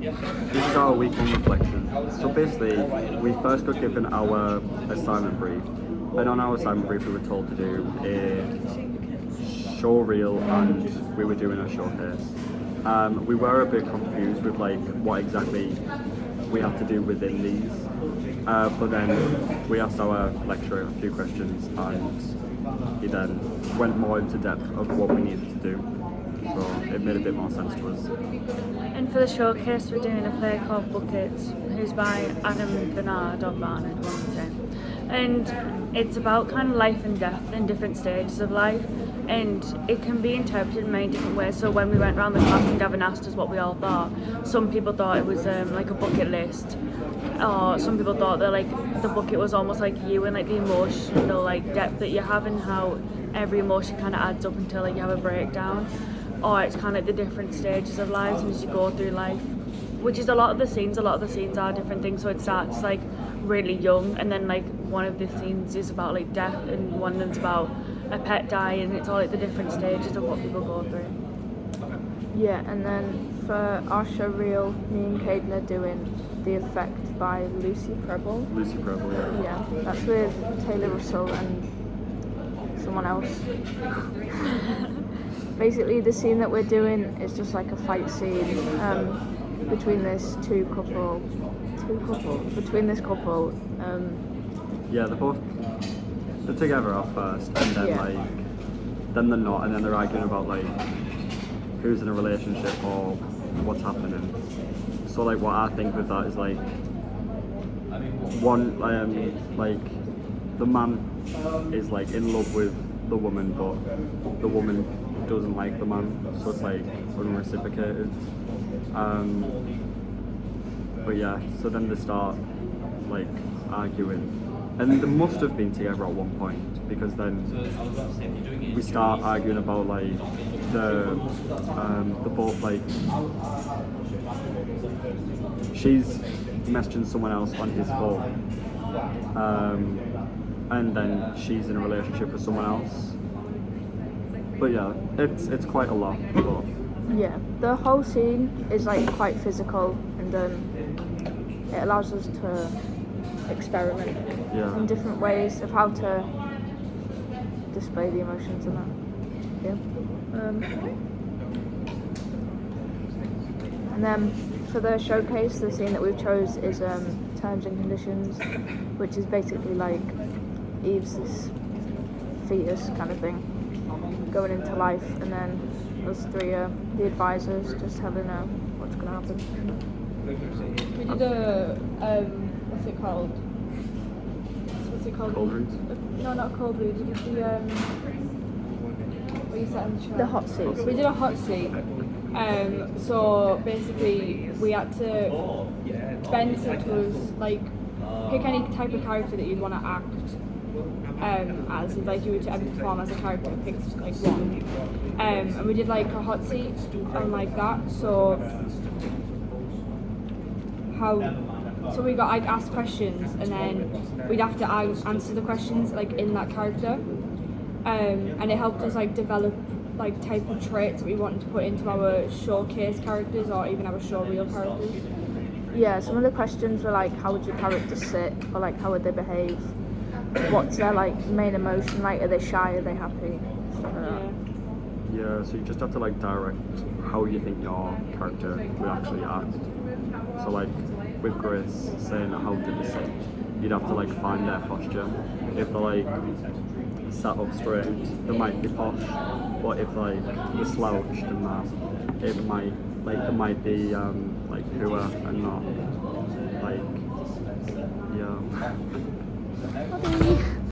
This is our week one reflection. So basically, we first got given our assignment brief, and on our assignment brief we were told to do a show reel, and we were doing a showcase. We were a bit confused with like what exactly we had to do within these, but then we asked our lecturer a few questions, and he then went more into depth of what we needed to do. So it made a bit more sense to us. And for the showcase, we're doing a play called Buckets, who's by Adam Bernard or Barnard, one would say. And it's about kind of life and death in different stages of life, and it can be interpreted in many different ways. So when we went around the class and Gavin asked us what we all thought, some people thought it was like a bucket list, or some people thought that like the bucket was almost like you and like the emotional like depth that you have, and how every emotion kind of adds up until like you have a breakdown. Or it's kind of like the different stages of life as you go through life, which is a lot of the scenes are different things. So it starts like really young, and then like one of the scenes is about like death, and one of them's about a pet dying, and it's all like the different stages of what people go through. Yeah, and then for our show reel, me and Caden are doing The Effect by Lucy Preble. Lucy Preble, yeah. Yeah, that's with Taylor Russell and someone else. Basically, the scene that we're doing is just like a fight scene between this couple. Yeah, they're together at first, and then then they're not, and then they're arguing about like who's in a relationship or what's happening. So like what I think with that is like one like the man is like in love with the woman, but the woman doesn't like the man, so it's like unreciprocated. But yeah, so then they start like arguing, and they must have been together at one point, because then we start arguing about like the both like she's messaging someone else on his phone, and then she's in a relationship with someone else. But yeah, it's quite a lot. But yeah, the whole scene is like quite physical, and it allows us to experiment in different ways of how to display the emotions in that. Yeah. And then for the showcase, the scene that we've chose is Terms and Conditions, which is basically like Eve's this fetus kind of thing, going into life, and then us three are the advisors, just telling her what's going to happen. We did a what's it called? Cold reads? No, not cold reads. We did the what you said on the show? The hot seat. We did a hot seat. So basically, we had to. Ben said to us like, pick any type of character that you'd want to act. As if like you were to ever perform as a character, pick like one. And we did like a hot seat and like that. So we got like asked questions, and then we'd have to answer the questions like in that character. And it helped us like develop like type of traits that we wanted to put into our showcase characters, or even our show reel characters. Yeah, some of the questions were like, how would your character sit, or like how would they behave? What's their like main emotion? Like, are they shy? Are they happy? Stuff like that. Yeah, so you just have to like direct how you think your character would actually act. So like with Grace saying how did they sit, you'd have to like find their posture. If they're like sat up straight, they might be posh, but if like they're slouched and that, it might like they might be like poor and not like yeah.